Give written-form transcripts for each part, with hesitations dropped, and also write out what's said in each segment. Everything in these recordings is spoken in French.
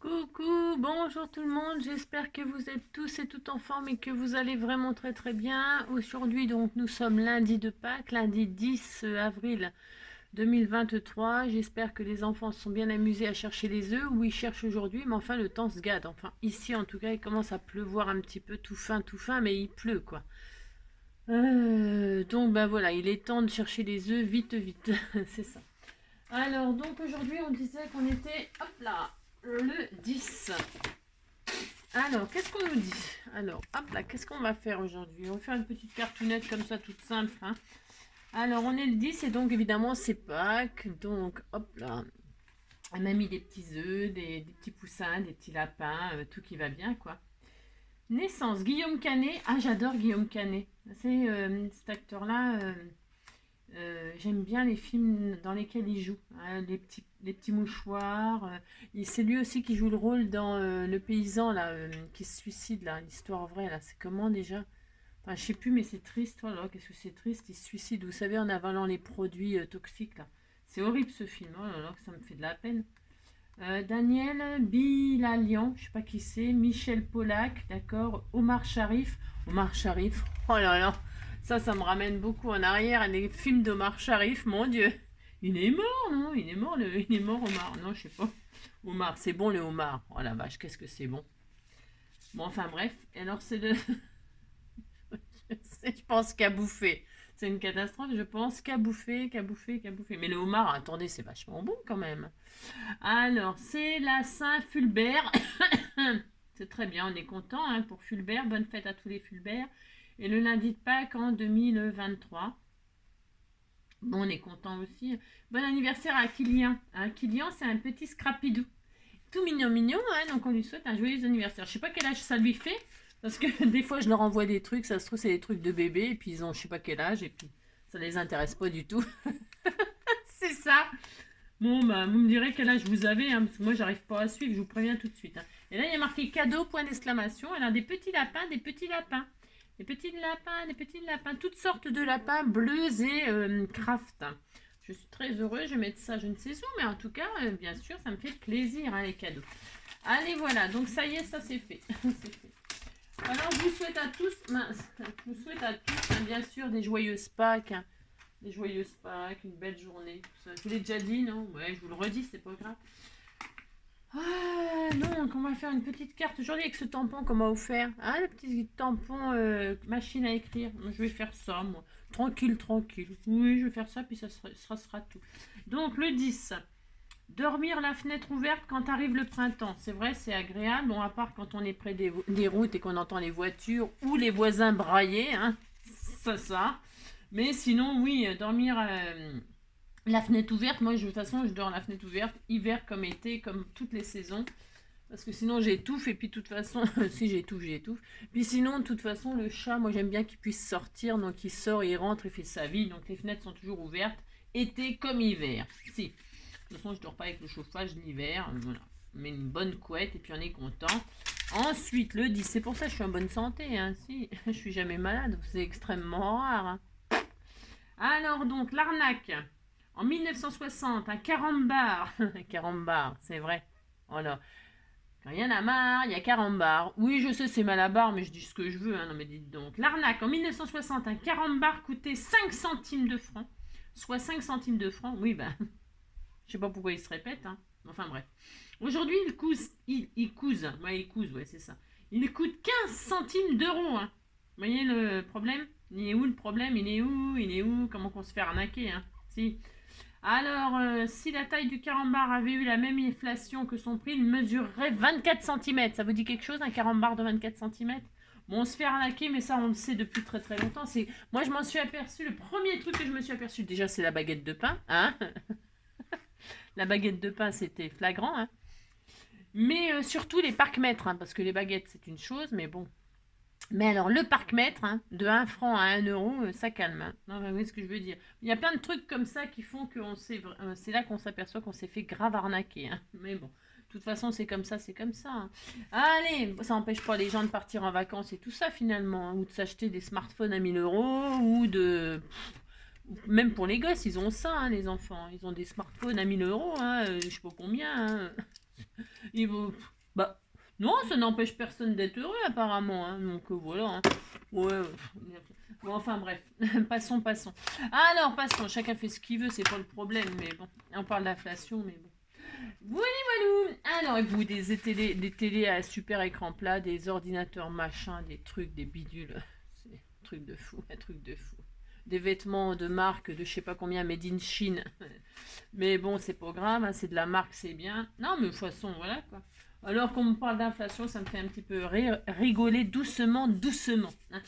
Coucou, bonjour tout le monde, j'espère que vous êtes tous et toutes en forme et que vous allez vraiment très très bien. Aujourd'hui donc nous sommes lundi de Pâques, lundi 10 avril 2023. J'espère que les enfants se sont bien amusés à chercher les œufs. Oui, ils cherchent aujourd'hui, mais enfin le temps se gâte. Enfin ici en tout cas il commence à pleuvoir un petit peu tout fin, mais il pleut quoi. Donc ben voilà, il est temps de chercher les œufs vite vite, c'est ça. Alors donc aujourd'hui on disait qu'on était, hop là, le 10. Alors, qu'est-ce qu'on nous dit? Alors, hop là, qu'est-ce qu'on va faire aujourd'hui? On va faire une petite cartoonette comme ça, toute simple, hein. Alors, on est le 10 et donc évidemment c'est Pâques. Donc, hop là, on a mis des petits œufs, des petits poussins, des petits lapins, tout qui va bien, quoi. Naissance, Guillaume Canet. Ah, j'adore Guillaume Canet. C'est cet acteur-là. J'aime bien les films dans lesquels il joue, hein, les petits mouchoirs. C'est lui aussi qui joue le rôle dans Le Paysan là, qui se suicide là, l'histoire vraie là. C'est comment déjà? Enfin, je sais plus, mais c'est triste. Voilà, qu'est-ce que c'est triste? Il se suicide, vous savez, en avalant les produits toxiques là. C'est horrible ce film. Oh là là, que ça me fait de la peine. Daniel Bilalian, je sais pas qui c'est. Michel Polac, d'accord. Omar Sharif. Omar Sharif. Oh là là. Ça me ramène beaucoup en arrière. Les films d'Omar Sharif, mon Dieu. Il est mort, non? Il est mort, Omar. Non, je sais pas. Omar, c'est bon le homard. Oh la vache, qu'est-ce que c'est bon. Bon, enfin bref. Et alors, c'est le. Je pense qu'à bouffer. C'est une catastrophe, je pense. Qu'à bouffer, qu'à bouffer, qu'à bouffer. Mais le homard, attendez, c'est vachement bon quand même. Alors, c'est la Saint-Fulbert. C'est très bien, on est content hein, pour Fulbert. Bonne fête à tous les Fulbert. Et le lundi de Pâques en 2023. Bon, on est content aussi. Bon anniversaire à Kylian. Hein, Kylian, c'est un petit scrapidou. Tout mignon, mignon. Hein, donc, on lui souhaite un joyeux anniversaire. Je sais pas quel âge ça lui fait. Parce que des fois, je leur envoie des trucs. Ça se trouve, c'est des trucs de bébé. Et puis, ils ont je sais pas quel âge. Et puis, ça les intéresse pas du tout. C'est ça. Bon, bah, vous me direz quel âge vous avez, hein, parce que moi, j'arrive pas à suivre, je vous préviens tout de suite. Hein. Et là, il y a marqué cadeau, point d'exclamation. Alors, des petits lapins, des petits lapins. Des petits lapins, des petits lapins. Toutes sortes de lapins bleus et craft. Je suis très heureuse, je vais mettre ça je ne sais où, mais en tout cas, bien sûr, ça me fait plaisir, hein, les cadeaux. Allez, voilà, donc ça y est, ça c'est fait. C'est fait. Alors, je vous souhaite à tous, je vous souhaite à tous, hein, bien sûr, des joyeuses Pâques. Hein. Des joyeuses Pâques, une belle journée. Tout ça. Je vous l'ai déjà dit, non? Ouais, je vous le redis, c'est pas grave. Ah, donc, on va faire une petite carte aujourd'hui avec ce tampon qu'on m'a offert. Ah, le petit tampon machine à écrire. Je vais faire ça, moi. Tranquille, tranquille. Oui, je vais faire ça, puis ça sera tout. Donc, le 10. Dormir la fenêtre ouverte quand arrive le printemps. C'est vrai, c'est agréable. Bon, à part quand on est près des routes et qu'on entend les voitures ou les voisins brailler. Hein. Ça. Mais sinon, oui, dormir la fenêtre ouverte. Moi, de toute façon, je dors la fenêtre ouverte, hiver comme été, comme toutes les saisons. Parce que sinon, j'étouffe. Et puis, de toute façon, si j'étouffe. Puis sinon, de toute façon, le chat, moi, j'aime bien qu'il puisse sortir. Donc, il sort, il rentre, il fait sa vie. Donc, les fenêtres sont toujours ouvertes, été comme hiver. Si. De toute façon, je dors pas avec le chauffage l'hiver. Voilà. On met une bonne couette et puis on est content. Ensuite, le 10. C'est pour ça que je suis en bonne santé. Hein. Si, je suis jamais malade. C'est extrêmement rare. Hein. Alors donc, l'arnaque. En 1960, un carambar. Un carambar, c'est vrai. Voilà. Quand il y en a marre, il y a carambar. Oui, je sais, c'est Malabar, mais je dis ce que je veux. Hein. Non, mais dites donc. L'arnaque. En 1960, un carambar coûtait 5 centimes de francs. Soit 5 centimes de francs. Oui, ben, je sais pas pourquoi il se répète. Hein. Enfin, bref. Aujourd'hui, il coûte. Ouais, c'est ça. Il coûte 15 centimes d'euros. Hein. Vous voyez le problème? Il est où le problème? Il est où? Comment qu'on se fait arnaquer? Hein? Si. Alors, si la taille du carambar avait eu la même inflation que son prix, il mesurerait 24 cm. Ça vous dit quelque chose, un carambar de 24 cm? Bon, on se fait arnaquer, mais ça, on le sait depuis très très longtemps. Moi, je m'en suis aperçu. Le premier truc que je me suis aperçu, déjà, c'est la baguette de pain. Hein. La baguette de pain, c'était flagrant. Hein. Mais surtout les parcs-mètres, hein, parce que les baguettes, c'est une chose, mais bon, mais alors, le parc-mètre, hein, de 1 franc à 1 euro, ça calme. Hein. Non, vous voyez ce que je veux dire. Il y a plein de trucs comme ça qui font que c'est là qu'on s'aperçoit qu'on s'est fait grave arnaquer. Hein. Mais bon, de toute façon, c'est comme ça, c'est comme ça. Hein. Allez, ça n'empêche pas les gens de partir en vacances et tout ça finalement. Hein, ou de s'acheter des smartphones à 1000 euros, ou de... Même pour les gosses, ils ont ça, hein, les enfants. Ils ont des smartphones à 1000 euros, hein, je sais pas combien. Hein. Ils vont... Bah, non, ça n'empêche personne d'être heureux apparemment, hein, donc voilà. Hein. Ouais, bon, enfin bref, passons. Alors, passons, chacun fait ce qu'il veut, c'est pas le problème, mais bon, on parle d'inflation, mais bon. Voilà, voilà. Alors, et vous, des télés à super écran plat, des ordinateurs machin, des trucs, des bidules, c'est un truc de fou, un truc de fou. Des vêtements de marque de je sais pas combien, made in Chine. Mais bon, c'est pas grave, hein, c'est de la marque, c'est bien. Non, mais de toute façon, voilà quoi. Alors qu'on me parle d'inflation, ça me fait un petit peu rigoler doucement, doucement. Hein.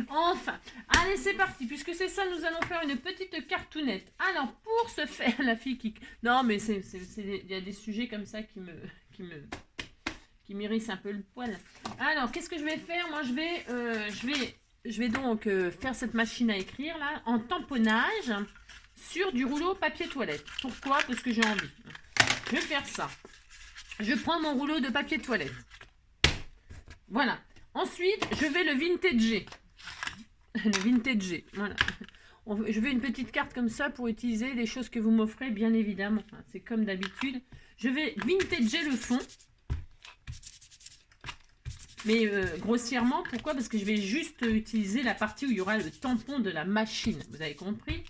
Enfin, allez, c'est parti. Puisque c'est ça, nous allons faire une petite cartoonette. Alors, pour ce faire, la fille qui... Non, mais il y a des sujets comme ça qui m'irrissent un peu le poil. Alors, qu'est-ce que je vais faire? Moi, je vais donc faire cette machine à écrire, là, en tamponnage sur du rouleau papier toilette. Pourquoi? Parce que j'ai envie. Je vais faire ça. Je prends mon rouleau de papier toilette. Voilà. Ensuite, je vais le vintager. Le vintager, voilà. Je veux une petite carte comme ça pour utiliser les choses que vous m'offrez, bien évidemment. C'est comme d'habitude. Je vais vintager le fond. Mais grossièrement, pourquoi? Parce que je vais juste utiliser la partie où il y aura le tampon de la machine. Vous avez compris?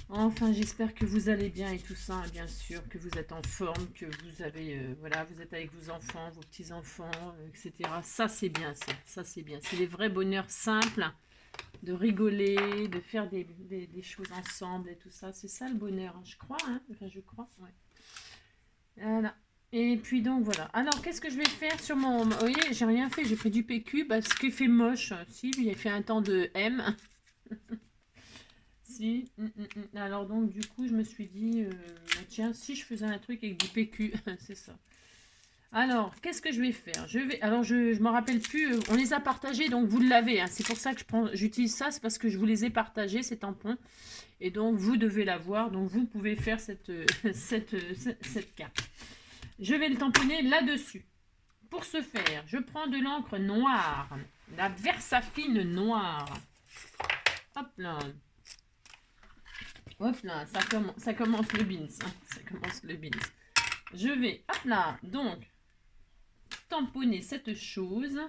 Enfin, j'espère que vous allez bien et tout ça, bien sûr, que vous êtes en forme, que vous avez, voilà, vous êtes avec vos enfants, vos petits-enfants, etc. Ça, c'est bien, ça c'est bien. C'est les vrais bonheurs simples, de rigoler, de faire des choses ensemble et tout ça. C'est ça le bonheur, hein, je crois, hein. Enfin, je crois, ouais. Voilà. Et puis donc, voilà. Alors, qu'est-ce que je vais faire sur mon... Vous voyez, j'ai rien fait, j'ai pris du PQ, parce qu'il fait moche. Si, il a fait un temps de M. Si. Alors donc du coup je me suis dit bah, tiens si je faisais un truc avec du PQ c'est ça. Alors qu'est-ce que je vais faire? Alors je me rappelle plus, on les a partagés donc vous l'avez, hein. C'est pour ça que j'utilise ça, c'est parce que je vous les ai partagés ces tampons et donc vous devez l'avoir, donc vous pouvez faire cette carte. Je vais le tamponner là-dessus. Pour ce faire, je prends de l'encre noire, la Versafine noire. Hop là. Hop là, ça commence le beans. Hein, ça commence le beans. Je vais, hop là, donc, tamponner cette chose.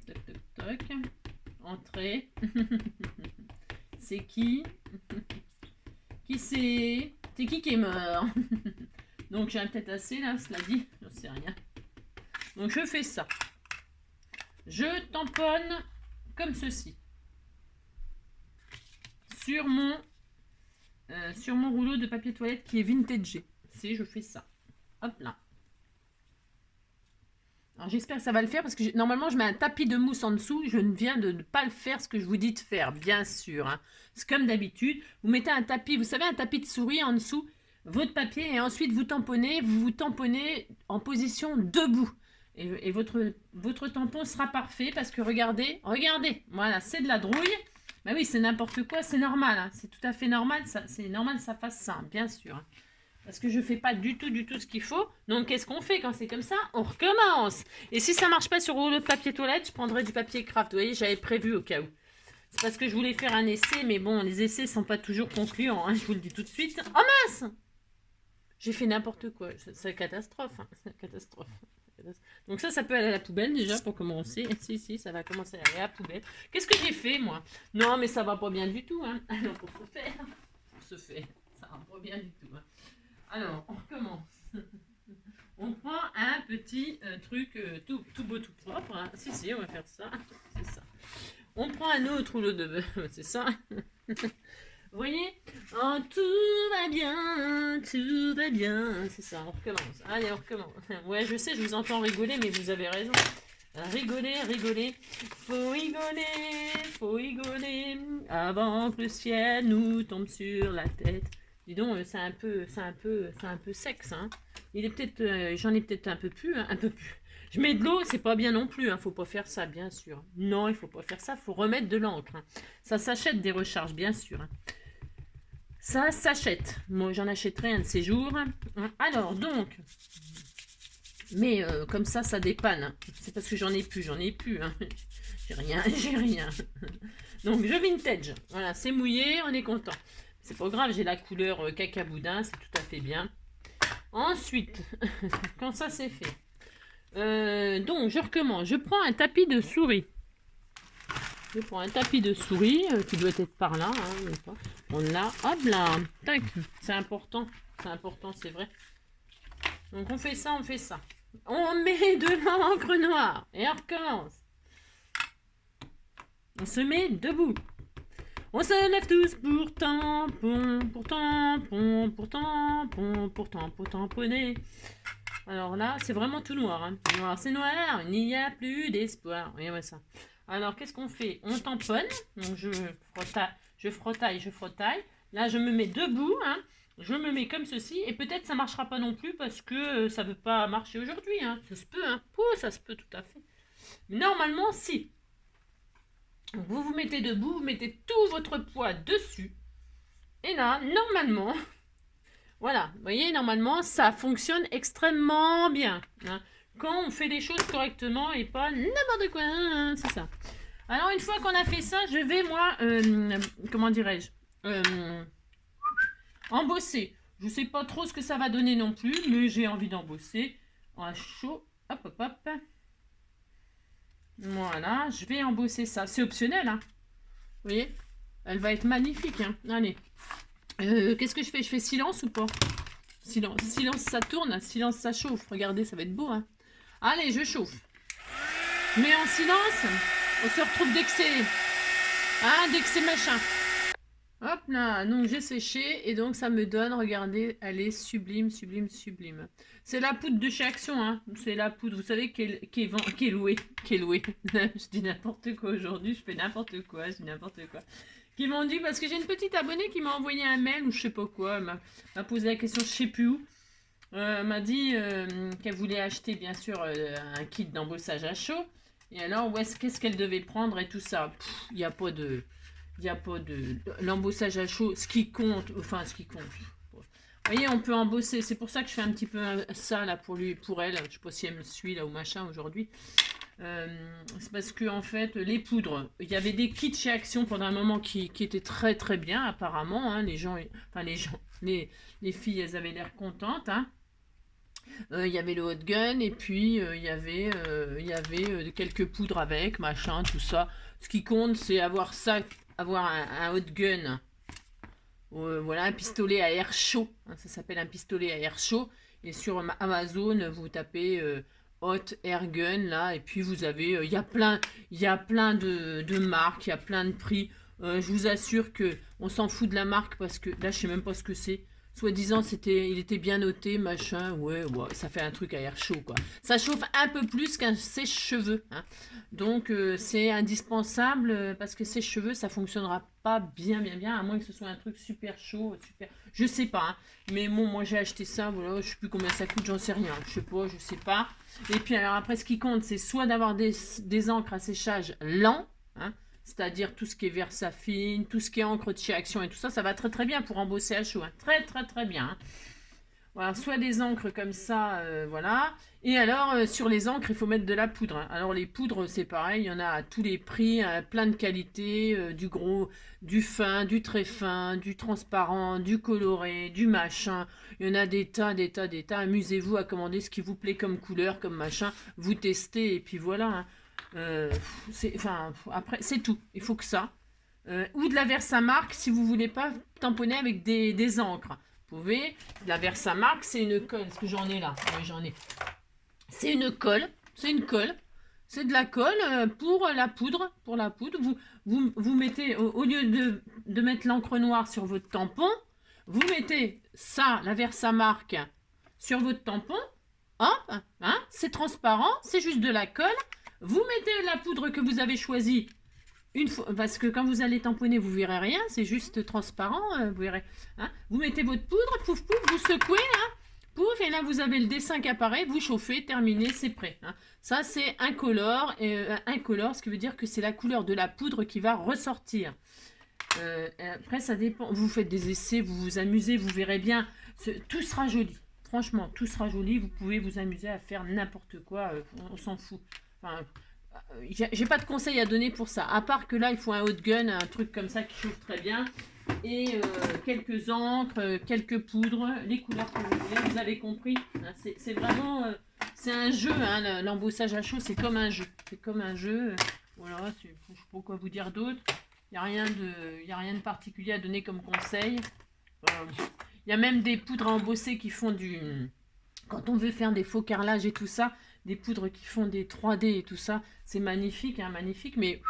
Toc, toc, toc. Entrée. C'est qui? Qui c'est? C'est qui est mort? Donc, j'ai peut-être assez là, cela dit. Je sais rien. Donc, je fais ça. Je tamponne comme ceci. Sur mon rouleau de papier toilette qui est vintagé. Si je fais ça. Hop là. Alors j'espère que ça va le faire parce que normalement je mets un tapis de mousse en dessous. Je ne viens de ne pas le faire ce que je vous dis de faire, bien sûr. Hein. C'est comme d'habitude. Vous mettez un tapis, vous savez, un tapis de souris en dessous, votre papier et ensuite vous vous tamponnez en position debout. Et votre tampon sera parfait parce que regardez, voilà, c'est de la drouille. Bah oui, c'est n'importe quoi, c'est normal, hein. C'est tout à fait normal, c'est normal que ça fasse ça, bien sûr. Hein. Parce que je ne fais pas du tout ce qu'il faut. Donc, qu'est-ce qu'on fait quand c'est comme ça? On recommence. Et si ça ne marche pas sur le rouleau de papier toilette, je prendrai du papier craft. Vous voyez, j'avais prévu au cas où. C'est parce que je voulais faire un essai, mais bon, les essais ne sont pas toujours concluants, hein, je vous le dis tout de suite. Oh mince! J'ai fait n'importe quoi, c'est une catastrophe, hein. C'est une catastrophe. Donc ça peut aller à la poubelle déjà pour commencer. Si, ça va commencer à aller à la poubelle. Qu'est-ce que j'ai fait moi? Non mais ça va pas bien du tout. Hein. Alors pour ce faire, ça va pas bien du tout. Hein. Alors on recommence. On prend un petit truc tout beau, tout propre. Hein. Si, on va faire ça. C'est ça. On prend un autre rouleau de... C'est ça. Vous voyez? Oh, tout va bien, c'est ça, on recommence. Allez, on recommence. Ouais, je sais, je vous entends rigoler, mais vous avez raison. Rigoler, faut rigoler, avant que le ciel nous tombe sur la tête. Dis donc, c'est un peu sexe, hein. Il est peut-être, j'en ai peut-être un peu plus. Je mets de l'eau, c'est pas bien non plus, hein. Faut pas faire ça, bien sûr. Non, il faut pas faire ça, faut remettre de l'encre. Hein. Ça s'achète des recharges, bien sûr. Hein. Ça s'achète. Moi, j'en achèterai un de ces jours. Alors, donc... Mais comme ça dépanne. C'est parce que j'en ai plus. Hein. J'ai rien. Donc, je vintage. Voilà, c'est mouillé, on est content. C'est pas grave, j'ai la couleur cacaboudin, c'est tout à fait bien. Ensuite, quand ça c'est fait, donc je recommence. Je prends un tapis de souris. Je prends un tapis de souris qui doit être par là. Hein, on l'a. Hop là. Tac. C'est important. C'est important, c'est vrai. Donc on fait ça, on fait ça. On met de l'encre noire. Et on recommence. On se met debout. On se lève tous pour tampon, pour tampon, pour tampon, pour tamponner. Alors là, c'est vraiment tout noir. Hein. Noir, c'est noir, il n'y a plus d'espoir. Regardez ça. Alors, qu'est-ce qu'on fait? On tamponne. Donc, je frottaille. Là, je me mets debout. Hein. Je me mets comme ceci. Et peut-être ça ne marchera pas non plus parce que ça ne veut pas marcher aujourd'hui. Hein. Ça se peut. Hein. Oh, ça se peut tout à fait. Mais normalement, si. Vous vous mettez debout, vous mettez tout votre poids dessus. Et là, normalement, voilà, vous voyez, normalement, ça fonctionne extrêmement bien. Hein, quand on fait les choses correctement et pas n'importe quoi, hein, c'est ça. Alors, une fois qu'on a fait ça, je vais, moi, comment dirais-je, embosser. Je ne sais pas trop ce que ça va donner non plus, mais j'ai envie d'embosser. À chaud, hop, hop, hop. Voilà, je vais embosser ça. C'est optionnel, hein. Vous voyez? Elle va être magnifique, hein. Allez. Qu'est-ce que je fais? Je fais silence ou pas? Silence, ça tourne. Silence, ça chauffe. Regardez, ça va être beau, hein. Allez, je chauffe. Mais en silence, on se retrouve dès que c'est... Ah, dès que c'est machin. Hop là, donc j'ai séché et donc ça me donne, regardez, elle est sublime, sublime, sublime. C'est la poudre de chez Action, hein. C'est la poudre, vous savez, qui est louée. Je dis n'importe quoi aujourd'hui, je fais n'importe quoi, je dis n'importe quoi. Qui m'ont dit, parce que j'ai une petite abonnée qui m'a envoyé un mail ou je sais pas quoi, elle m'a posé la question, je sais plus où. M'a dit qu'elle voulait acheter, bien sûr, un kit d'embossage à chaud. Et alors, qu'est-ce qu'elle devait prendre et tout ça. Il n'y a pas de... Il n'y a pas de... L'embossage à chaud, ce qui compte... Enfin, ce qui compte... Vous voyez, on peut embosser. C'est pour ça que je fais un petit peu ça, là, pour elle. Je ne sais pas si elle me suit, là, ou machin, aujourd'hui. C'est parce que, en fait, les poudres... Il y avait des kits chez Action pendant un moment qui étaient très, très bien, apparemment. Hein, les filles, elles avaient l'air contentes, hein. Il y avait le hot gun et puis il y avait quelques poudres avec, machin, tout ça. Ce qui compte, c'est avoir ça, avoir un hot gun. Voilà, un pistolet à air chaud. Hein, ça s'appelle un pistolet à air chaud. Et sur Amazon, vous tapez hot air gun là, et puis vous avez, il y a plein de marques, il y a plein de prix. Je vous assure que on s'en fout de la marque parce que là, je sais même pas ce que c'est. Soi-disant, il était bien noté, machin, ouais, ça fait un truc à air chaud, quoi. Ça chauffe un peu plus qu'un sèche-cheveux, hein. Donc, c'est indispensable, parce que sèche-cheveux, ça fonctionnera pas bien, à moins que ce soit un truc super chaud, super... Je sais pas, hein. Mais bon, moi, j'ai acheté ça, voilà, je sais plus combien ça coûte, j'en sais rien, je sais pas. Et puis, alors, après, ce qui compte, c'est soit d'avoir des encres à séchage lent, hein, c'est-à-dire tout ce qui est Versafine, tout ce qui est encre de chez Action et tout ça, ça va très très bien pour embosser à chaud. Hein. Très très très bien. Hein. Voilà, soit des encres comme ça, voilà. Et alors, sur les encres, il faut mettre de la poudre. Hein. Alors, les poudres, c'est pareil, il y en a à tous les prix, plein de qualités, du gros, du fin, du très fin, du transparent, du coloré, du machin. Il y en a des tas. Amusez-vous à commander ce qui vous plaît comme couleur, comme machin. Vous testez et puis voilà. Hein. Après, c'est tout. Il faut que ça. Ou de la Versamark si vous voulez pas tamponner avec des encres. Vous pouvez. De la Versamark, c'est une colle. Est-ce que j'en ai là? Oui, j'en ai. C'est une colle. C'est de la colle pour la poudre. Vous mettez, au lieu de mettre l'encre noire sur votre tampon, vous mettez ça, la Versamark, sur votre tampon. Hop, hein, c'est transparent, c'est juste de la colle. Vous mettez la poudre que vous avez choisie une fois, parce que quand vous allez tamponner, vous verrez rien, c'est juste transparent, vous verrez. Hein. Vous mettez votre poudre, pouf, pouf, vous secouez, hein, pouf, et là vous avez le dessin qui apparaît, vous chauffez, terminé, c'est prêt. Hein. Ça c'est incolore, ce qui veut dire que c'est la couleur de la poudre qui va ressortir. Après ça dépend, vous faites des essais, vous vous amusez, vous verrez bien, tout sera joli. Franchement, tout sera joli, vous pouvez vous amuser à faire n'importe quoi, on s'en fout. Enfin, j'ai pas de conseils à donner pour ça. À part que là, il faut un hot gun, un truc comme ça qui chauffe très bien. et quelques encres, quelques poudres, les couleurs que vous voulez, vous avez compris. Hein, c'est vraiment, c'est un jeu, hein, l'embossage à chaud, c'est comme un jeu. C'est comme un jeu, voilà, je ne sais pas quoi vous dire d'autre. Il n'y a rien de particulier à donner comme conseil. Il y a même des poudres à embosser qui font du... Quand on veut faire des faux carrelages et tout ça, des poudres qui font des 3D et tout ça, c'est magnifique, hein, magnifique, mais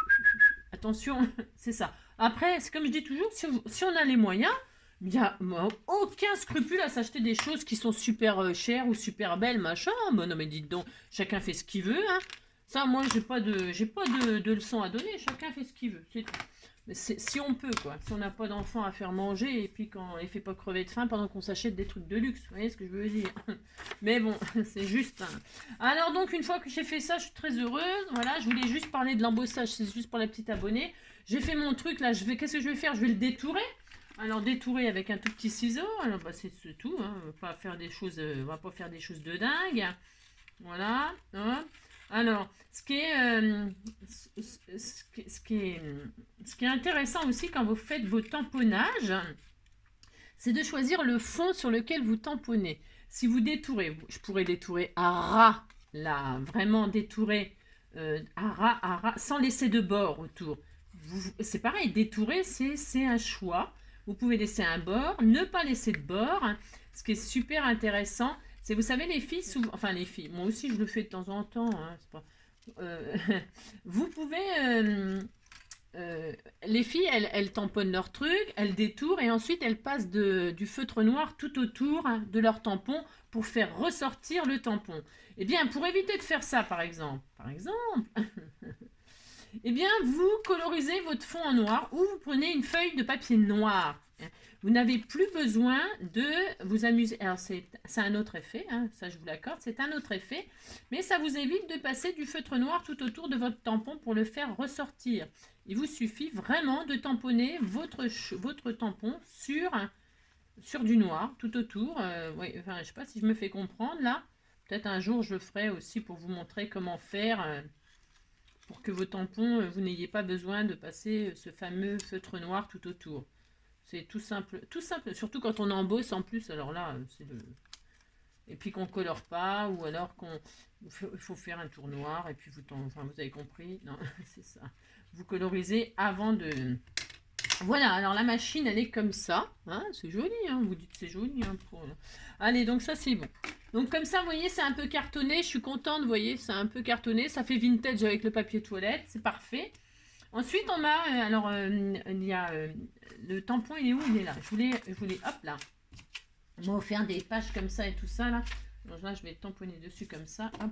attention, c'est ça. Après, c'est comme je dis toujours, si on a les moyens, il n'y a aucun scrupule à s'acheter des choses qui sont super chères ou super belles, machin. Bon, non, mais dites donc, chacun fait ce qu'il veut. Hein. Ça, moi, j'ai pas de leçon à donner. Chacun fait ce qu'il veut, c'est tout. Mais si on peut, quoi. Si on n'a pas d'enfants à faire manger et puis qu'on les fait pas crever de faim pendant qu'on s'achète des trucs de luxe. Vous voyez ce que je veux dire? Mais bon, c'est juste... Hein. Alors donc, une fois que j'ai fait ça, je suis très heureuse. Voilà, je voulais juste parler de l'embossage. C'est juste pour la petite abonnée. J'ai fait mon truc, là. Qu'est-ce que je vais faire? Je vais le détourer. Alors, détourer avec un tout petit ciseau. Alors, bah, c'est tout. Hein. On va pas faire des choses de dingue. Voilà. Hein. Alors, ce qui est intéressant aussi quand vous faites vos tamponnages, c'est de choisir le fond sur lequel vous tamponnez. Si vous détourez, je pourrais détourer à ras, là, vraiment détourer à ras, sans laisser de bord autour. C'est pareil, détourer, c'est un choix. Vous pouvez laisser un bord, ne pas laisser de bord. Ce qui est super intéressant, c'est, vous savez, les filles, souvent, enfin les filles, moi aussi je le fais de temps en temps, hein, c'est pas, vous pouvez, les filles, elles tamponnent leur truc, elles détourent et ensuite elles passent du feutre noir tout autour de leur tampon pour faire ressortir le tampon. Eh bien, pour éviter de faire ça, par exemple, eh bien, vous colorisez votre fond en noir ou vous prenez une feuille de papier noir. Vous n'avez plus besoin de vous amuser. Alors, c'est un autre effet, hein, ça je vous l'accorde, c'est un autre effet, mais ça vous évite de passer du feutre noir tout autour de votre tampon pour le faire ressortir. Il vous suffit vraiment de tamponner votre tampon sur du noir tout autour. Ouais, enfin, je ne sais pas si je me fais comprendre là. Peut-être un jour je le ferai aussi pour vous montrer comment faire pour que vos tampons, vous n'ayez pas besoin de passer ce fameux feutre noir tout autour. C'est tout simple, surtout quand on embosse en plus, alors là, c'est le... Et puis qu'on colore pas, ou alors il faut faire un tour noir, et puis enfin, vous avez compris, non, c'est ça. Vous colorisez avant de... Voilà, alors la machine, elle est comme ça, hein, c'est joli, hein, vous dites c'est joli. Hein, Allez, donc ça c'est bon. Donc comme ça, vous voyez, c'est un peu cartonné, je suis contente, vous voyez, c'est un peu cartonné, ça fait vintage avec le papier toilette, c'est parfait. Ensuite, on a, il y a le tampon, il est où? Il est là. Je voulais, hop là. On m'a offert des pages comme ça et tout ça là. Donc là, je vais tamponner dessus comme ça. Hop.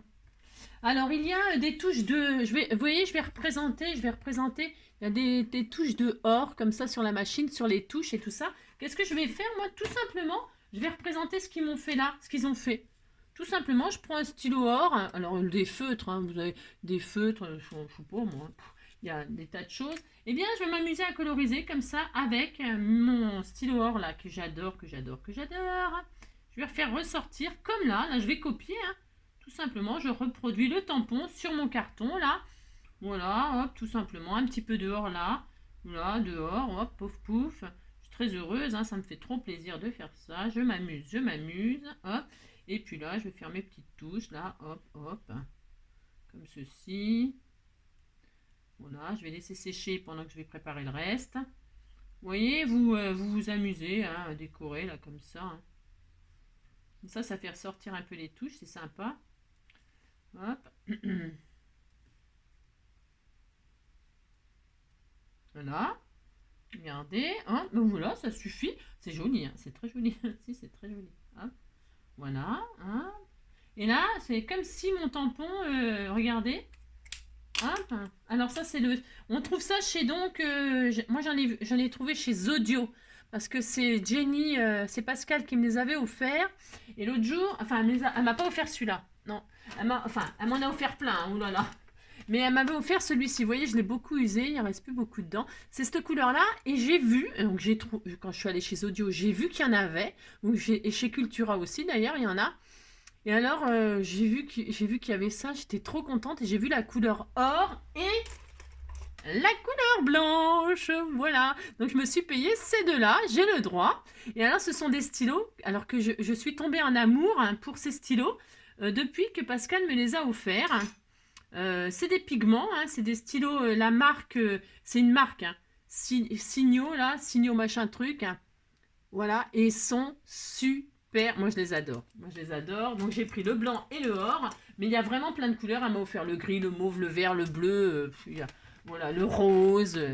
Alors, il y a des touches de, vous voyez, je vais représenter. Il y a des touches de or comme ça sur la machine, sur les touches et tout ça. Qu'est-ce que je vais faire moi? Tout simplement, je vais représenter ce qu'ils m'ont fait là, ce qu'ils ont fait. Tout simplement, je prends un stylo or. Alors, des feutres, hein, vous avez des feutres, je sais pas moi. Il y a des tas de choses. Eh bien, je vais m'amuser à coloriser comme ça avec mon stylo or là que j'adore. Je vais faire ressortir comme là. Là, je vais copier. Hein. Tout simplement, je reproduis le tampon sur mon carton là. Voilà, hop, tout simplement. Un petit peu dehors là. Voilà, dehors, hop, pouf, pouf. Je suis très heureuse. Hein, ça me fait trop plaisir de faire ça. Je m'amuse. Hop. Et puis là, je vais faire mes petites touches là. Hop, hop. Comme ceci. Voilà, je vais laisser sécher pendant que je vais préparer le reste. Vous voyez, vous amusez hein, à décorer là comme ça. Hein. Ça fait ressortir un peu les touches, c'est sympa. Hop. Voilà. Regardez. Hein. Donc voilà, ça suffit. C'est joli, hein. C'est très joli. Si, c'est très joli. Hop. Voilà. Hein. Et là, c'est comme si mon tampon, regardez. Hop. Alors ça c'est le... On trouve ça chez donc... moi j'en ai trouvé chez Zodio. Parce que c'est Jenny, c'est Pascal qui me les avait offerts. Et l'autre jour... Enfin, elle m'a pas offert celui-là. Non. Elle m'en a offert plein. Hein, oulala. Mais elle m'avait offert celui-ci. Vous voyez, je l'ai beaucoup usé. Il ne reste plus beaucoup dedans. C'est cette couleur-là. Et j'ai vu... Donc quand je suis allée chez Zodio, j'ai vu qu'il y en avait. Et chez Cultura aussi d'ailleurs, il y en a. Et alors, j'ai vu qu'il y avait ça, j'étais trop contente et j'ai vu la couleur or et la couleur blanche, voilà. Donc je me suis payé ces deux-là, j'ai le droit. Et alors ce sont des stylos, alors que je suis tombée en amour pour ces stylos depuis que Pascal me les a offerts. C'est des pigments, hein, c'est des stylos, la marque, c'est une marque, hein, Signaux là, Signaux machin truc, hein, voilà, et ils sont super, moi je les adore, donc j'ai pris le blanc et le or, mais il y a vraiment plein de couleurs, elle m'a offert le gris, le mauve, le vert, le bleu, voilà, le rose,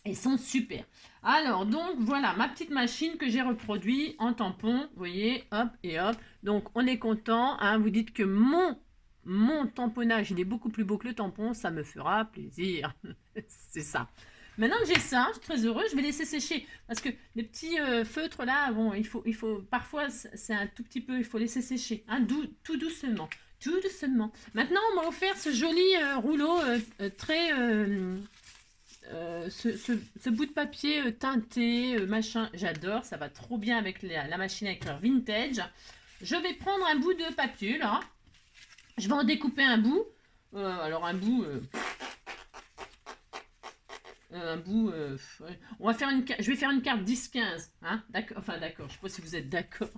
ils sont super. Alors, donc, voilà, ma petite machine que j'ai reproduit en tampon. Vous voyez, hop et hop. Donc, on est content. Hein, vous dites que mon tamponnage, il est beaucoup plus beau que le tampon. Ça me fera plaisir. C'est ça. Maintenant que j'ai ça, je suis très heureuse. Je vais laisser sécher. Parce que les petits feutres là, bon, il faut parfois, c'est un tout petit peu, il faut laisser sécher. Hein, tout doucement. Tout doucement. Maintenant, on m'a offert ce joli rouleau très... ce bout de papier teinté, machin, j'adore, ça va trop bien avec la machine à écrire vintage. Je vais prendre un bout de papier là, je vais en découper un bout, alors un bout, on va faire je vais faire une carte 10-15, hein, d'accord, enfin d'accord, je sais pas si vous êtes d'accord.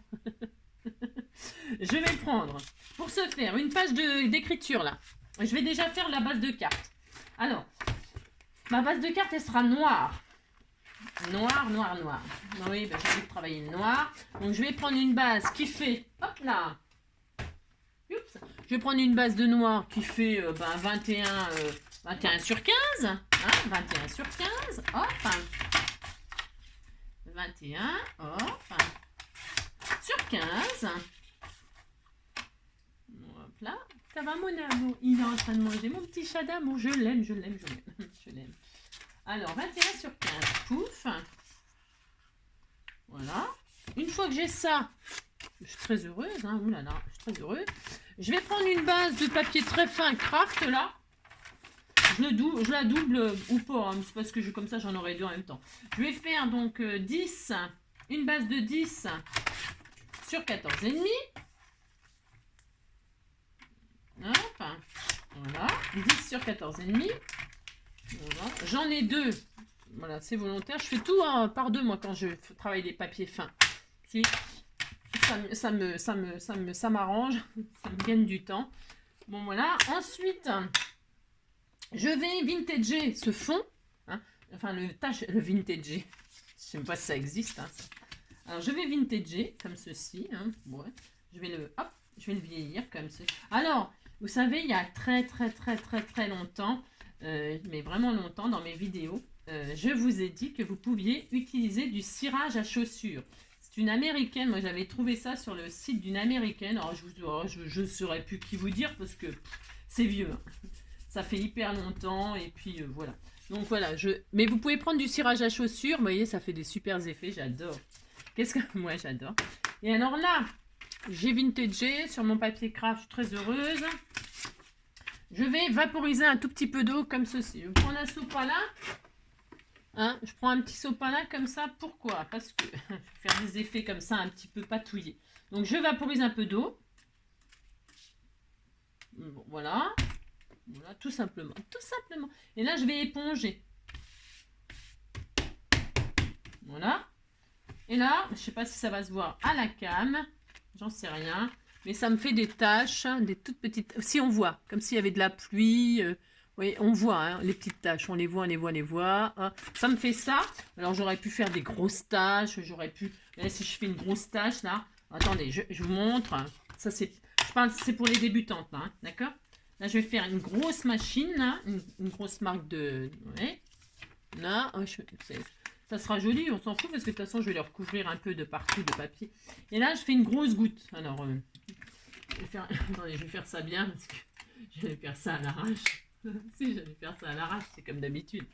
Je vais prendre, pour ce faire, une page d'écriture là, je vais déjà faire la base de carte. Alors, ma base de carte, elle sera noire. Noir. Oui, ben, j'ai envie de travailler le noir. Donc, je vais prendre une base qui fait... Hop là. Oups. Je vais prendre une base de noir qui fait 21 sur 15. Hein, 21 sur 15. Hop. 21. Hop. Sur 15. Hop là. Ça va, mon amour? Il est en train de manger mon petit chat d'amour. Je l'aime. Je l'aime. Alors, 21 sur 15, pouf. Voilà. Une fois que j'ai ça, je suis très heureuse, hein, oulala, je suis très heureuse. Je vais prendre une base de papier très fin craft, là. Je la double ou pas, hein, c'est parce que comme ça, j'en aurai deux en même temps. Je vais faire donc 10, une base de 10 sur 14,5. Hop, voilà, 10 sur 14,5. Voilà. J'en ai deux. Voilà, c'est volontaire. Je fais tout par deux, moi, quand je travaille des papiers fins. Si, ça m'arrange. Ça me gagne du temps. Bon, voilà. Ensuite, je vais vintager ce fond. Hein. Enfin, le vintager. Je sais même pas si ça existe. Hein, ça. Alors, je vais vintager comme ceci. Hein. Ouais. Je vais le vieillir comme ceci. Alors, vous savez, il y a très longtemps, mais vraiment longtemps dans mes vidéos, je vous ai dit que vous pouviez utiliser du cirage à chaussures. C'est une américaine, moi j'avais trouvé ça sur le site d'une américaine. Alors je ne saurais plus qui vous dire parce que c'est vieux. Hein. Ça fait hyper longtemps et puis voilà. Donc voilà, mais vous pouvez prendre du cirage à chaussures, vous voyez, ça fait des super effets, j'adore. Qu'est-ce que moi j'adore. Et alors là, j'ai vintagé sur mon papier craft, je suis très heureuse. Je vais vaporiser un tout petit peu d'eau comme ceci. Je prends un sopalin. Hein, je prends un petit sopalin comme ça. Pourquoi? Parce que je vais faire des effets comme ça un petit peu patouillés. Donc je vaporise un peu d'eau. Bon, voilà. Voilà, tout simplement. Tout simplement. Et là, je vais éponger. Voilà. Et là, je ne sais pas si ça va se voir à la cam. J'en sais rien. Mais ça me fait des taches, des toutes petites... Si on voit, comme s'il y avait de la pluie. Oui, on voit hein, les petites taches. On les voit. Hein. Ça me fait ça. Alors, j'aurais pu faire des grosses taches. J'aurais pu... Là, si je fais une grosse tache, là... Attendez, je vous montre. Ça, c'est... Je parle, c'est pour les débutantes, là. Hein, d'accord? Là, je vais faire une grosse machine, là. Une grosse marque de... Ouais. Là, ça sera joli, on s'en fout parce que de toute façon je vais leur couvrir un peu de partout de papier. Et là je fais une grosse goutte. Alors attendez, je vais faire ça bien parce que je vais faire ça à l'arrache. Si, je vais faire ça à l'arrache, c'est comme d'habitude.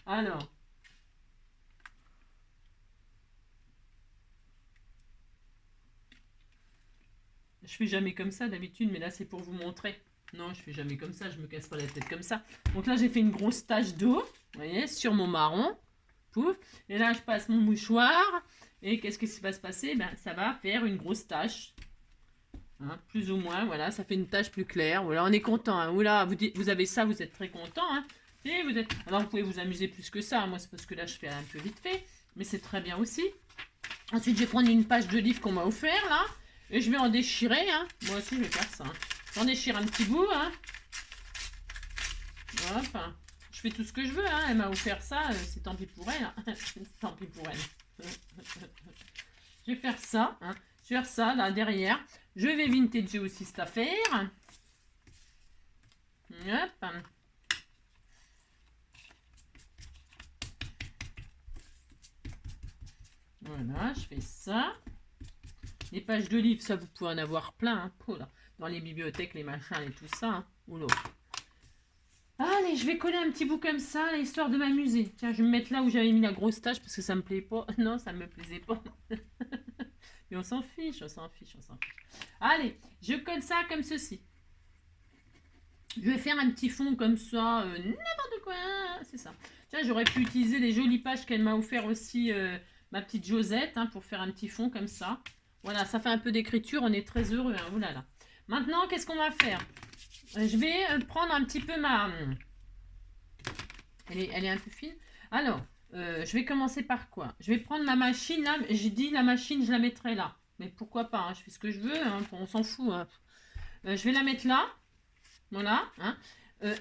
Alors. Je fais jamais comme ça d'habitude, mais là c'est pour vous montrer. Non, je fais jamais comme ça, je me casse pas la tête comme ça. Donc là j'ai fait une grosse tache d'eau, vous voyez, sur mon marron. Pouf. Et là, je passe mon mouchoir. Et qu'est-ce qui va se passer? Ben, ça va faire une grosse tache. Hein, plus ou moins, voilà, ça fait une tache plus claire. Voilà, on est content. Hein. Oula, vous avez ça, vous êtes très content. Hein. Et vous êtes... Alors, vous pouvez vous amuser plus que ça. Moi, c'est parce que là, je fais un peu vite fait. Mais c'est très bien aussi. Ensuite, je vais prendre une page de livre qu'on m'a offert, là. Et je vais en déchirer, hein. Moi aussi, je vais faire ça. Hein. J'en déchire un petit bout, hein. Hop. Je fais tout ce que je veux, hein. Elle m'a offert ça. C'est tant pis pour elle. Hein. Tant pis pour elle. Je vais faire ça, hein. Je vais faire ça, là, derrière. Je vais vintager aussi cette affaire. Hop. Voilà, je fais ça. Les pages de livres, ça, vous pouvez en avoir plein. Hein. Oh là, dans les bibliothèques, les machins et tout ça. Hein. Oula. Allez, je vais coller un petit bout comme ça, histoire de m'amuser. Tiens, je vais me mettre là où j'avais mis la grosse tache parce que ça me plaît pas. Non, ça me plaisait pas. Mais on s'en fiche, on s'en fiche, on s'en fiche. Allez, je colle ça comme ceci. Je vais faire un petit fond comme ça, n'importe quoi, c'est ça. Tiens, j'aurais pu utiliser les jolies pages qu'elle m'a offert aussi, ma petite Josette, hein, pour faire un petit fond comme ça. Voilà, ça fait un peu d'écriture, on est très heureux, hein, oulala. Maintenant, qu'est-ce qu'on va faire? Je vais prendre un petit peu ma... Elle est un peu fine. Alors, je vais commencer par quoi? Je vais prendre ma machine, là. J'ai dit la machine, je la mettrai là. Mais pourquoi pas, hein, je fais ce que je veux, hein, on s'en fout. Hein. Je vais la mettre là. Voilà. Hein.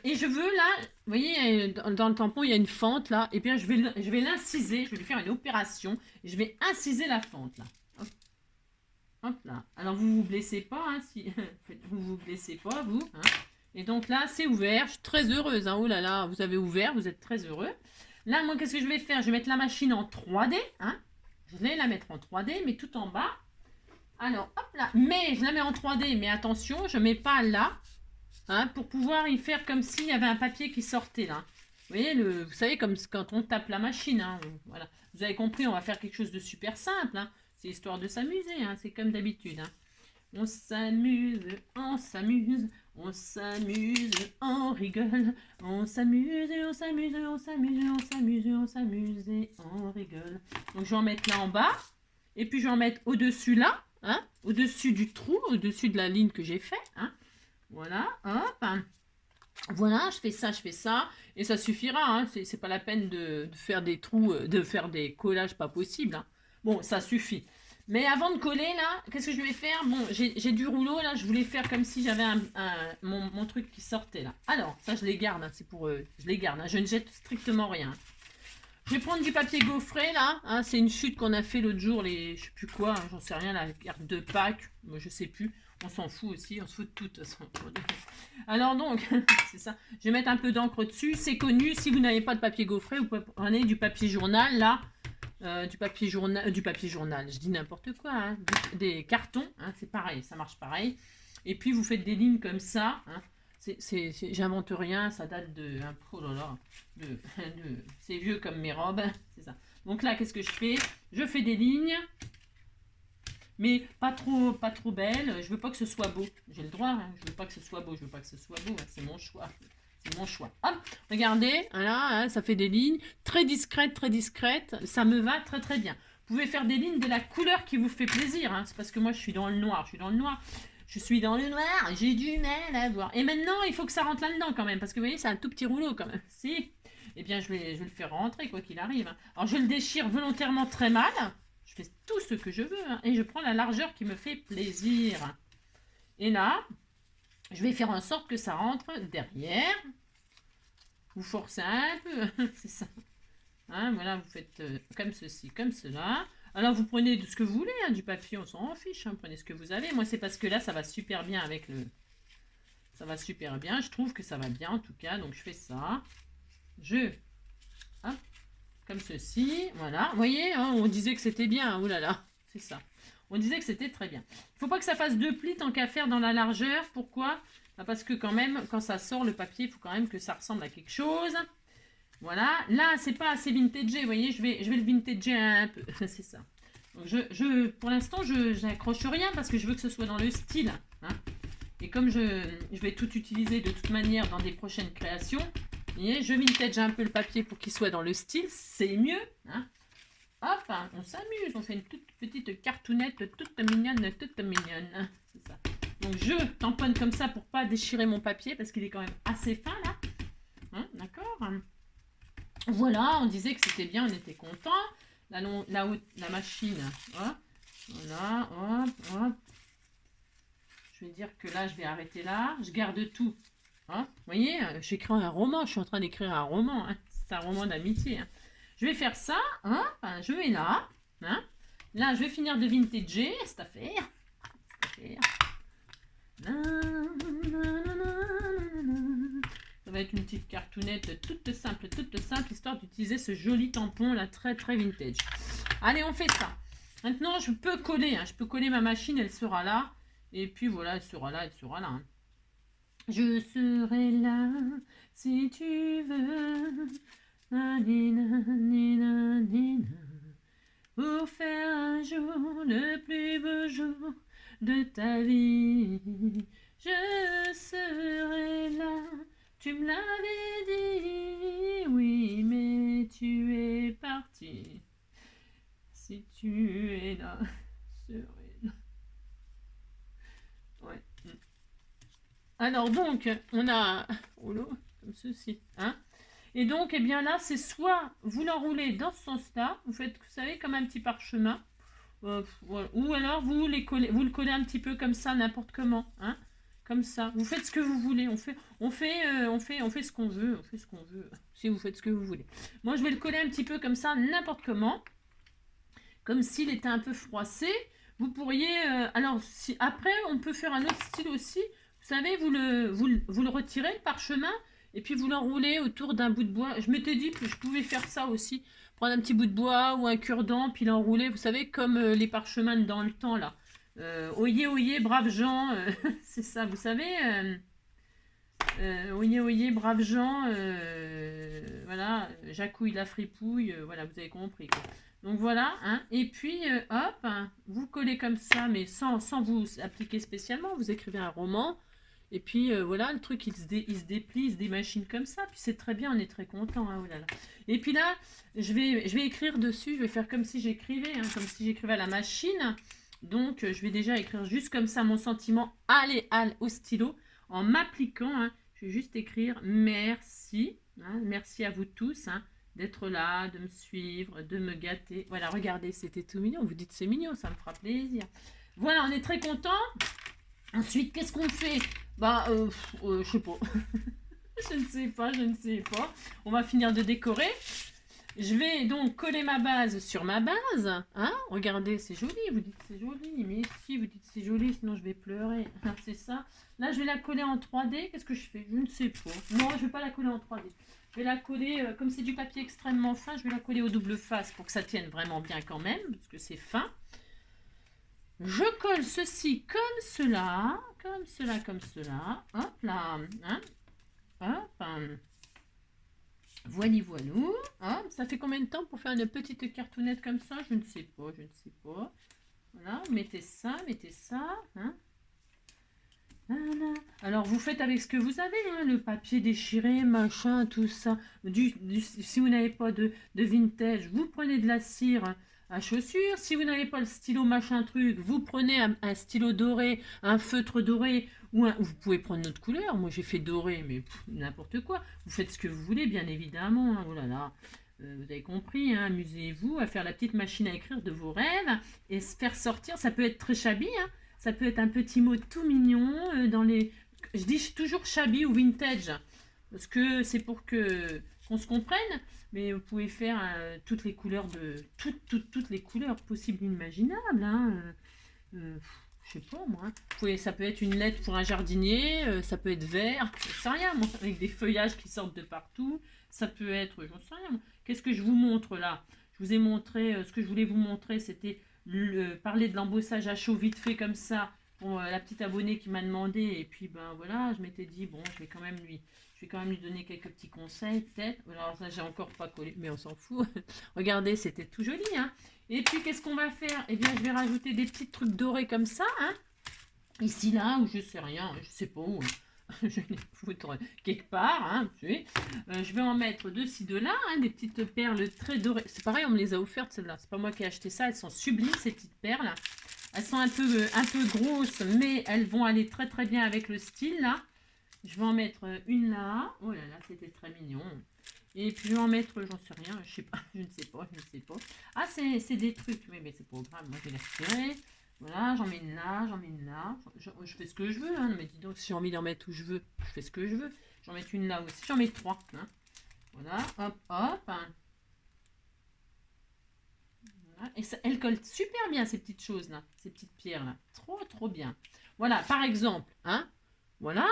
Et je veux là, vous voyez, dans le tampon, il y a une fente là. Et bien, je vais l'inciser. Je vais lui faire une opération. Et je vais inciser la fente là. Hop, hop là. Alors, vous vous blessez pas. Hein, si vous vous blessez pas, vous. Hein. Et donc là, c'est ouvert. Je suis très heureuse. Hein. Oh là là, vous avez ouvert. Vous êtes très heureux. Là, moi, qu'est-ce que je vais faire? Je vais mettre la machine en 3D. Hein. Je vais la mettre en 3D, mais tout en bas. Alors, hop là. Mais je la mets en 3D. Mais attention, je ne mets pas là. Hein, pour pouvoir y faire comme s'il y avait un papier qui sortait là. Vous voyez, vous savez, comme quand on tape la machine. Hein, voilà. Vous avez compris, on va faire quelque chose de super simple. Hein. C'est histoire de s'amuser. Hein, c'est comme d'habitude. Hein. On s'amuse, on s'amuse, on s'amuse, on rigole. On s'amuse, on s'amuse, on s'amuse, on s'amuse, on s'amuse et on rigole. Donc je vais en mettre là en bas. Et puis je vais en mettre au-dessus là. Hein, au-dessus du trou, au-dessus de la ligne que j'ai fait. Hein. Voilà, hop. Voilà, je fais ça. Et ça suffira, hein. C'est pas la peine de faire des trous, de faire des collages pas possibles. Hein. Bon, ça suffit. Mais avant de coller, là, qu'est-ce que je vais faire? Bon, j'ai du rouleau, là, je voulais faire comme si j'avais mon truc qui sortait, là. Alors, ça, je les garde, hein, c'est pour... je les garde, hein, je ne jette strictement rien. Je vais prendre du papier gaufré, là. Hein, c'est une chute qu'on a fait l'autre jour, je sais plus quoi, hein, j'en sais rien, la carte de Pâques, moi, je sais plus. On s'en fout aussi, on se fout de tout, de toute façon. Alors donc, c'est ça. Je vais mettre un peu d'encre dessus. C'est connu, si vous n'avez pas de papier gaufré, vous pouvez prendre du papier journal, là. Du papier journal, je dis n'importe quoi. Hein, des cartons, hein, c'est pareil, ça marche pareil. Et puis, vous faites des lignes comme ça. Hein, j'invente rien, ça date de... Oh là là, c'est vieux comme mes robes, c'est ça. Donc là, qu'est-ce que je fais? Je fais des lignes. Mais pas trop belle. Je veux pas que ce soit beau. J'ai le droit. Hein. Je veux pas que ce soit beau. Je veux pas que ce soit beau. Hein. C'est mon choix. C'est mon choix. Hop, regardez. Voilà, hein, ça fait des lignes très discrètes, très discrètes. Ça me va très, très bien. Vous pouvez faire des lignes de la couleur qui vous fait plaisir. Hein. C'est parce que moi, je suis dans le noir. Je suis dans le noir. J'ai du mal à voir. Et maintenant, il faut que ça rentre là-dedans quand même. Parce que vous voyez, c'est un tout petit rouleau quand même. Si. Eh bien, je vais le faire rentrer quoi qu'il arrive. Hein. Alors, je le déchire volontairement très mal. Je fais tout ce que je veux. Hein, et je prends la largeur qui me fait plaisir. Et là, je vais faire en sorte que ça rentre derrière. Vous forcez un peu. C'est ça. Hein, voilà, vous faites comme ceci, comme cela. Alors, vous prenez de ce que vous voulez. Hein, du papier, on s'en fiche. Hein, prenez ce que vous avez. Moi, c'est parce que là, ça va super bien avec le... Ça va super bien. Je trouve que ça va bien, en tout cas. Donc, je fais ça. Hop. Comme ceci, voilà. Vous voyez, hein, on disait que c'était bien. Oh là là, c'est ça. On disait que c'était très bien. Il ne faut pas que ça fasse 2 plis tant qu'à faire dans la largeur. Pourquoi? Parce que quand même, quand ça sort le papier, il faut quand même que ça ressemble à quelque chose. Voilà. Là, c'est pas assez vintagé. Vous voyez, je vais le vintager un peu. C'est ça. Donc pour l'instant, je n'accroche rien parce que je veux que ce soit dans le style. Hein. Et comme je vais tout utiliser de toute manière dans des prochaines créations, vous voyez, je vintage un peu le papier pour qu'il soit dans le style, c'est mieux. Hein. Hop, hein, on s'amuse, on fait une toute petite cartounette toute mignonne, toute mignonne. C'est ça. Donc je tamponne comme ça pour pas déchirer mon papier parce qu'il est quand même assez fin là. Hein, d'accord? Voilà, on disait que c'était bien, on était content. La machine, hop, voilà, hop, hop. Je vais dire que là, je vais arrêter là. Je garde tout. Hein, vous voyez, j'écris un roman. Je suis en train d'écrire un roman. Hein. C'est un roman d'amitié. Hein. Je vais faire ça. Hein, je vais là. Hein. Là, je vais finir de vintager cette affaire. Ça va être une petite cartoonette toute simple, histoire d'utiliser ce joli tampon là, très très vintage. Allez, on fait ça. Maintenant, je peux coller. Hein. Je peux coller ma machine, elle sera là. Et puis voilà, elle sera là. Hein. Je serai là si tu veux. Pour faire un jour le plus beau jour de ta vie. Je serai là. Tu me l'avais dit, oui, mais tu es parti. Si tu es là, je serai là. Ouais. Alors donc, on a comme ceci, hein. Et donc, eh bien là, c'est soit vous l'enroulez dans ce sens-là, vous faites, vous savez, comme un petit parchemin, voilà. Ou alors vous le collez un petit peu comme ça, n'importe comment, hein, comme ça. Vous faites ce que vous voulez. On fait ce qu'on veut, Si vous faites ce que vous voulez. Moi, je vais le coller un petit peu comme ça, n'importe comment, comme s'il était un peu froissé. Vous pourriez, alors si après, on peut faire un autre style aussi. Vous savez, vous le retirez, le parchemin, et puis vous l'enroulez autour d'un bout de bois. Je m'étais dit que je pouvais faire ça aussi. Prendre un petit bout de bois ou un cure-dent, puis l'enrouler. Vous savez, comme les parchemins dans le temps, là. Oyez, oyez, braves gens. C'est ça, vous savez. Oyez, oyez, braves gens. Voilà, Jacouille la fripouille. Voilà, vous avez compris, quoi. Donc voilà, hein. Et puis hop, hein, vous collez comme ça, mais sans vous appliquer spécialement. Vous écrivez un roman. Et puis voilà, le truc il se déplie, il se démachine comme ça. Puis c'est très bien, on est très content. Hein, oh là là. Et puis là, je vais écrire dessus, je vais faire comme si j'écrivais, hein, comme si j'écrivais à la machine. Donc je vais déjà écrire juste comme ça mon sentiment au stylo, en m'appliquant. Hein, je vais juste écrire merci, hein, merci à vous tous hein, d'être là, de me suivre, de me gâter. Voilà, regardez, c'était tout mignon. Vous dites c'est mignon, ça me fera plaisir. Voilà, on est très content. Ensuite, qu'est-ce qu'on fait? Bah, je sais pas. je ne sais pas. On va finir de décorer. Je vais donc coller ma base sur ma base. Hein? Regardez, c'est joli. Vous dites c'est joli. Mais si vous dites c'est joli, sinon je vais pleurer. C'est ça. Là, je vais la coller en 3D. Qu'est-ce que je fais? Je ne sais pas. Non, je ne vais pas la coller en 3D. Je vais la coller, comme c'est du papier extrêmement fin, je vais la coller au double face pour que ça tienne vraiment bien quand même, parce que c'est fin. Je colle ceci comme cela, comme cela. Hop là, hein. Hop. Voilou, voilou. Hop. Ça fait combien de temps pour faire une petite cartoonette comme ça? Je ne sais pas, Voilà, mettez ça, hein. Voilà. Alors vous faites avec ce que vous avez, hein, le papier déchiré, machin, tout ça. Si vous n'avez pas de vintage, vous prenez de la cire à chaussures. Si vous n'avez pas le stylo machin truc, vous prenez un stylo doré, un feutre doré, ou vous pouvez prendre notre couleur. Moi j'ai fait doré, mais n'importe quoi. Vous faites ce que vous voulez, bien évidemment. Hein. Oh là là. Vous avez compris, hein, amusez-vous à faire la petite machine à écrire de vos rêves et se faire sortir. Ça peut être très shabby, hein. Ça peut être un petit mot tout mignon dans les... Je dis toujours shabby ou vintage, parce que c'est pour qu'on se comprenne, mais vous pouvez faire toutes les couleurs toutes les couleurs possibles et imaginables. Hein. Je sais pas moi. Ça peut être une lettre pour un jardinier, ça peut être vert, je sais rien moi, avec des feuillages qui sortent de partout. Ça peut être, j'en sais rien. Qu'est-ce que je vous montre là? Je vous ai montré, ce que je voulais vous montrer, c'était parler de l'embossage à chaud vite fait comme ça pour la petite abonnée qui m'a demandé. Et puis ben voilà, je m'étais dit bon, je vais quand même lui donner quelques petits conseils peut-être. Alors ça j'ai encore pas collé, mais on s'en fout. Regardez, c'était tout joli, hein. Et puis qu'est-ce qu'on va faire? Eh bien je vais rajouter des petits trucs dorés comme ça, hein. Ici là, ou je sais rien, je sais pas où. Je vais foutre quelque part, hein, je vais en mettre de ci, de là, hein, des petites perles très dorées. C'est pareil, on me les a offertes celles-là. C'est pas moi qui ai acheté ça, elles sont sublimes ces petites perles. Elles sont un peu grosses, mais elles vont aller très très bien avec le style là. Je vais en mettre une là. Oh là là, c'était très mignon. Et puis je vais en mettre, j'en sais rien, je sais pas, je ne sais pas, je ne sais pas. Ah, c'est des trucs, oui, mais c'est pas grave, moi je vais les retirer. Voilà, j'en mets une là, j'en mets une là. Je fais ce que je veux, hein, mais dis donc, si j'ai envie d'en mettre où je veux, je fais ce que je veux. J'en mets une là aussi, j'en mets trois. Hein. Voilà, hop, hop. Hein. Voilà. Et ça, elle colle super bien ces petites choses là, ces petites pierres là. Trop, trop bien. Voilà, par exemple, hein. Voilà.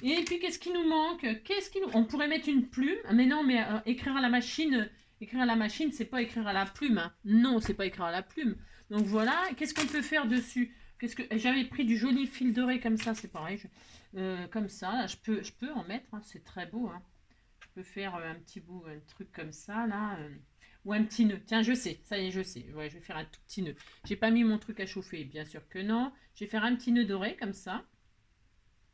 Et puis, qu'est-ce qui nous manque? On pourrait mettre une plume. Mais non, mais écrire à la machine, c'est pas écrire à la plume. Hein. Non, c'est pas écrire à la plume. Donc voilà. Qu'est-ce qu'on peut faire dessus? J'avais pris du joli fil doré comme ça, c'est pareil. Comme ça, là, je peux en mettre. Hein, c'est très beau. Hein. Je peux faire un petit bout, un truc comme ça, là. Ou un petit nœud. Tiens, je sais. Ça y est, je sais. Ouais, je vais faire un tout petit nœud. J'ai pas mis mon truc à chauffer, bien sûr que non. Je vais faire un petit nœud doré comme ça.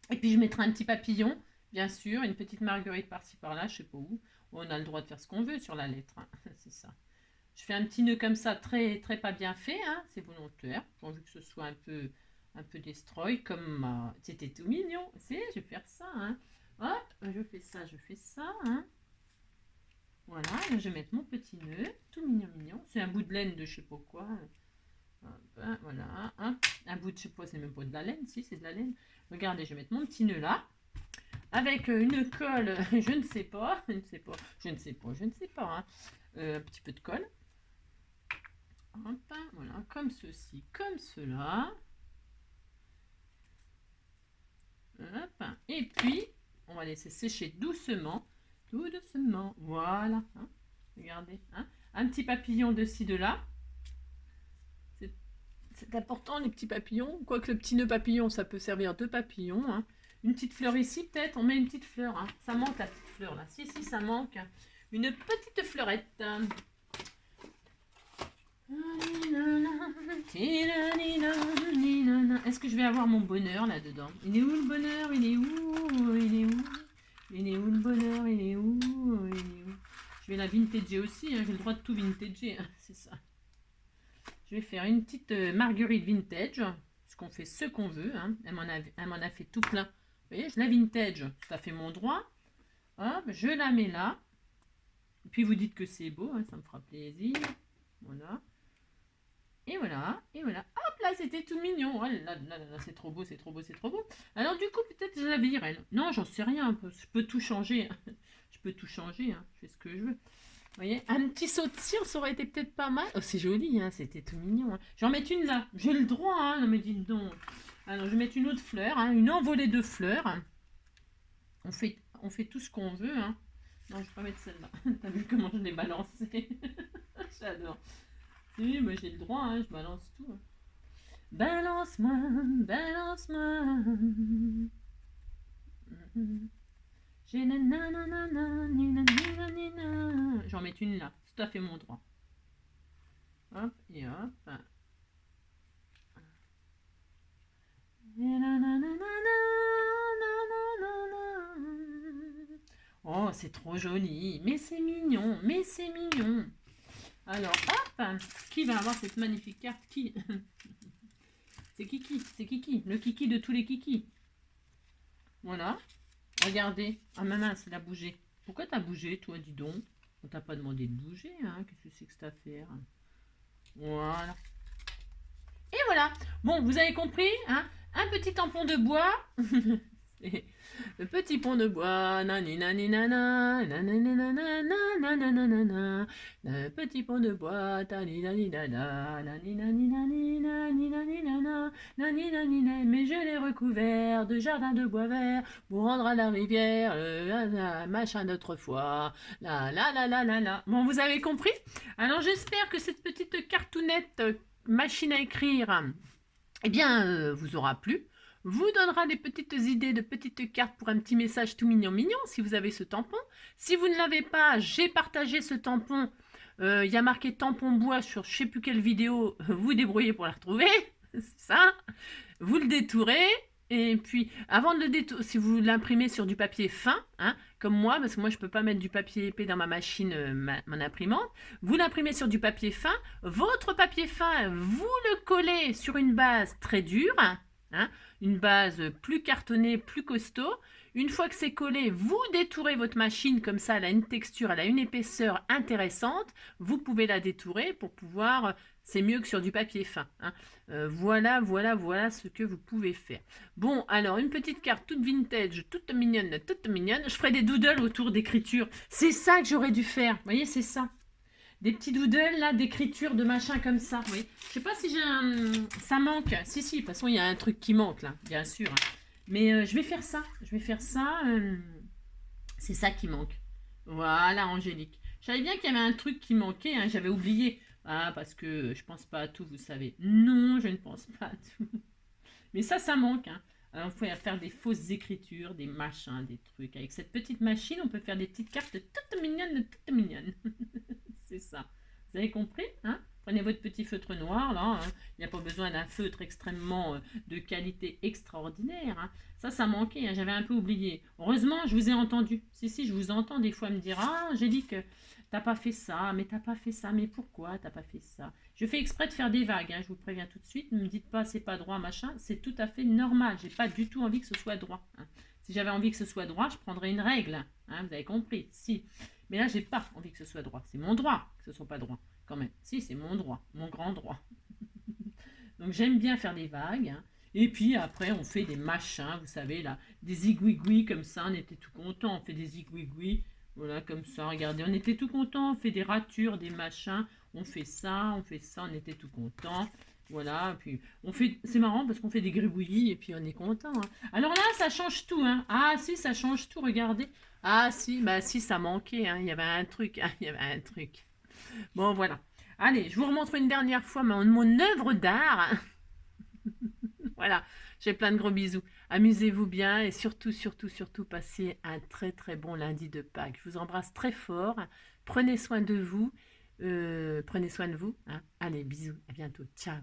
Et puis je mettrai un petit papillon, bien sûr, une petite marguerite par-ci par-là, je sais pas où. On a le droit de faire ce qu'on veut sur la lettre, hein. C'est ça. Je fais un petit nœud comme ça, très, très pas bien fait, hein. C'est volontaire, pourvu que ce soit un peu destroy, comme c'était tout mignon. C'est, je vais faire ça, hein. Hop, je fais ça, hein. Voilà, je vais mettre mon petit nœud, tout mignon, mignon. C'est un bout de laine de je sais pas quoi. Hop, hein, voilà, hein. Un bout de, je sais pas, c'est même pas de la laine, si, c'est de la laine. Regardez, je vais mettre mon petit nœud là, avec une colle, je ne sais pas, hein, un petit peu de colle. Hop, voilà, comme ceci, comme cela. Hop, et puis, on va laisser sécher doucement, tout doucement, voilà. Hein, regardez, hein, un petit papillon de ci, de là. C'est important les petits papillons, quoique le petit nœud papillon, ça peut servir de papillon. Hein. Une petite fleur ici, peut-être, on met une petite fleur. Hein. Ça manque la petite fleur là. Si, ça manque. Une petite fleurette. Est-ce que je vais avoir mon bonheur là-dedans? Il est où le bonheur? Il est où? Il est où? Il est où le bonheur? Il est où? Il est où? Je vais la vintager aussi, hein. J'ai le droit de tout vintager, hein. C'est ça. Je vais faire une petite marguerite vintage, parce qu'on fait ce qu'on veut. Hein. Elle m'en a fait tout plein. Vous voyez, je la vintage, ça fait mon droit. Hop, je la mets là. Et puis vous dites que c'est beau, hein, ça me fera plaisir. Voilà. Et voilà, et voilà. Hop là, c'était tout mignon. Oh là là là là, c'est trop beau, c'est trop beau, c'est trop beau. Alors du coup, peut-être je la vire, elle. Non, j'en sais rien, je peux tout changer. Je peux tout changer, hein. Je fais ce que je veux. Vous voyez, un petit saut de cire, ça aurait été peut-être pas mal. Oh, c'est joli, hein, c'était tout mignon. Hein. Je vais en mettre une là. J'ai le droit, hein. Non, mais dites donc. Alors, je vais mettre une autre fleur, hein, une envolée de fleurs. On fait tout ce qu'on veut. Hein. Non, je vais pas mettre celle-là. T'as vu comment je l'ai balancée? J'adore. Oui, moi j'ai le droit, hein, je balance tout. Hein. Balance-moi, balance-moi. J'en mets une là, c'est tout à fait mon droit. Hop et hop. Oh, c'est trop joli, mais c'est mignon, mais c'est mignon. Alors, hop, qui va avoir cette magnifique carte? Qui? C'est Kiki, c'est Kiki, le Kiki de tous les Kikis. Voilà. Regardez. Ah, ma mince, elle a bougé. Pourquoi t'as bougé, toi, dis donc? On t'a pas demandé de bouger, hein? Qu'est-ce que c'est que cette affaire? Voilà. Et voilà. Bon, vous avez compris, hein? Un petit tampon de bois. Le petit pont de bois, nani-nani-nana, nani-nani-nana, le petit pont de bois, tani-nani-nana, nani-nani-nani-nani-nani-nana, nani-nani-nani, mais je l'ai recouvert de jardin de bois vert pour rendre à la rivière le machin d'autrefois. La la la la la la. Bon, vous avez compris? Alors j'espère que cette petite cartoonette machine à écrire, eh bien, vous aura plu. Vous donnera des petites idées de petites cartes pour un petit message tout mignon mignon si vous avez ce tampon. Si vous ne l'avez pas, j'ai partagé ce tampon. Il y a marqué tampon bois sur je ne sais plus quelle vidéo. Vous débrouillez pour la retrouver. C'est ça. Vous le détourez. Et puis, avant de le détourer, si vous l'imprimez sur du papier fin, hein, comme moi, parce que moi je ne peux pas mettre du papier épais dans ma machine, mon imprimante, vous l'imprimez sur du papier fin. Votre papier fin, vous le collez sur une base très dure. hein, une base plus cartonnée, plus costaud. Une fois que c'est collé, vous détourez votre machine comme ça, elle a une texture, elle a une épaisseur intéressante. Vous pouvez la détourer pour pouvoir, c'est mieux que sur du papier fin, hein. Voilà, voilà, voilà ce que vous pouvez faire. Bon, alors une petite carte toute vintage, toute mignonne, toute mignonne. Je ferai des doodles autour d'écriture. C'est ça que j'aurais dû faire. Vous voyez, c'est ça. Des petits doodles là, d'écriture, de machin comme ça. Oui. Je sais pas si j'ai un... Ça manque. Si, si, de toute façon, il y a un truc qui manque là, bien sûr, hein. Mais je vais faire ça. Je vais faire ça. C'est ça qui manque. Voilà, Angélique. Je savais bien qu'il y avait un truc qui manquait, hein, j'avais oublié. Ah, parce que je pense pas à tout, vous savez. Non, je ne pense pas à tout. Mais ça manque, hein. Alors, il faut faire des fausses écritures, des machins, des trucs. Avec cette petite machine, on peut faire des petites cartes toutes mignonnes, toutes mignonnes. C'est ça. Vous avez compris, hein? Prenez votre petit feutre noir, là, hein. Il n'y a pas besoin d'un feutre extrêmement de qualité extraordinaire, hein. Ça manquait, hein. J'avais un peu oublié. Heureusement, je vous ai entendu. Si, si, je vous entends des fois me dire, ah, Angélique, t'as pas fait ça, mais t'as pas fait ça, mais pourquoi t'as pas fait ça? Je fais exprès de faire des vagues, hein, je vous préviens tout de suite. Ne me dites pas, c'est pas droit, machin. C'est tout à fait normal. J'ai pas du tout envie que ce soit droit, hein. Si j'avais envie que ce soit droit, je prendrais une règle, hein, vous avez compris. Si. Mais là, j'ai pas envie que ce soit droit. C'est mon droit que ce soit pas droit, quand même. Si, c'est mon droit, mon grand droit. Donc, j'aime bien faire des vagues, hein. Et puis après, on fait des machins, vous savez, là, des zigouigouis comme ça, on était tout content. On fait des zigouigouis, voilà, comme ça, regardez, on était tout content. On fait des ratures, des machins, on fait ça, on était tout content. Voilà, puis on fait, c'est marrant parce qu'on fait des gribouillis et puis on est content, hein. Alors là, ça change tout, hein. Ah si, ça change tout, regardez. Ah si, bah si, ça manquait, hein. Il y avait un truc, hein, il y avait un truc. Bon, voilà. Allez, je vous remontre une dernière fois mon œuvre d'art. Voilà, j'ai plein de gros bisous. Amusez-vous bien et surtout, surtout, surtout, passez un très, très bon lundi de Pâques. Je vous embrasse très fort. Prenez soin de vous. Prenez soin de vous, hein. Allez, bisous, à bientôt. Ciao.